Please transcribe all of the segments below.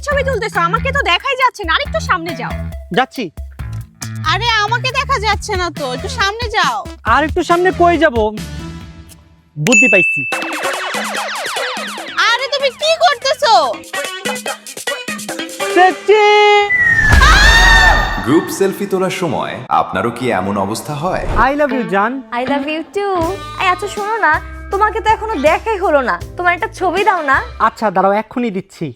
ছবি তুলতেছো? আমাকে তো দেখাই যাচ্ছে না, আরেকটু সামনে যাও। যাচ্ছি। আরে আমাকে দেখা যাচ্ছে না তো, একটু সামনে যাও। আর একটু সামনে কই যাব? বুদ্ধি পাইছি। আরে তুমি কি করতেছো? সেফটি! গ্রুপ সেলফি তোলার সময় আপনারও কি এমন অবস্থা হয়? আই লাভ ইউ জান। I love you too. আচ্ছা শোনো না, তোমাকে তো এখনো দেখাই হলো না, তোমার একটা ছবি দাও না। আচ্ছা দাঁড়াও, এক্ষুনি দিচ্ছি।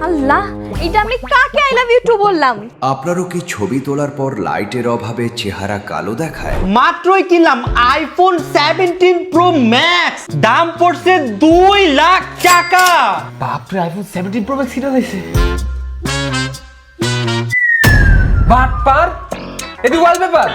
আল্লাহ, এটা আমি কাকে আই লাভ ইউ টু বললাম? আপনারও কি ছবি তোলার পর লাইটের অভাবে চেহারা কালো দেখায়? মাত্রই কিনলাম আইফোন 17 প্রো ম্যাক্স, দাম পড়ছে 2 লাখ টাকা। বাপরে, আইফোন 17 প্রো ম্যাক্স কিনে দিয়েছে। বাটপার, এটি ওয়ালপেপার।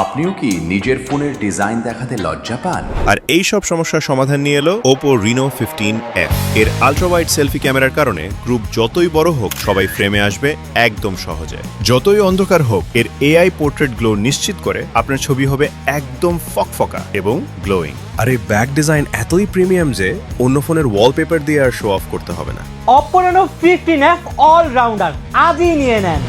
আপনিও কি নিজের ফোনের ডিজাইন দেখাতে লজ্জা পান? আর এই সব সমস্যার সমাধান নিয়ে এলো Oppo Reno 15F। এর আলট্রা ওয়াইড সেলফি ক্যামেরার কারণে গ্রুপ যতই বড় হোক সবাই ফ্রেমে আসবে একদম সহজে। যতই অন্ধকার হোক, এর AI পোর্ট্রেট গ্লো নিশ্চিত করে আপনার ছবি হবে একদম ফকফকা এবং গ্লোয়িং। আর এই ব্যাক ডিজাইন এতই প্রিমিয়াম যে অন্য ফোনের ওয়ালপেপার দিয়ে আর শো অফ করতে হবে না। Oppo Reno 15F অলরাউন্ডার, আজই নিয়ে নেন।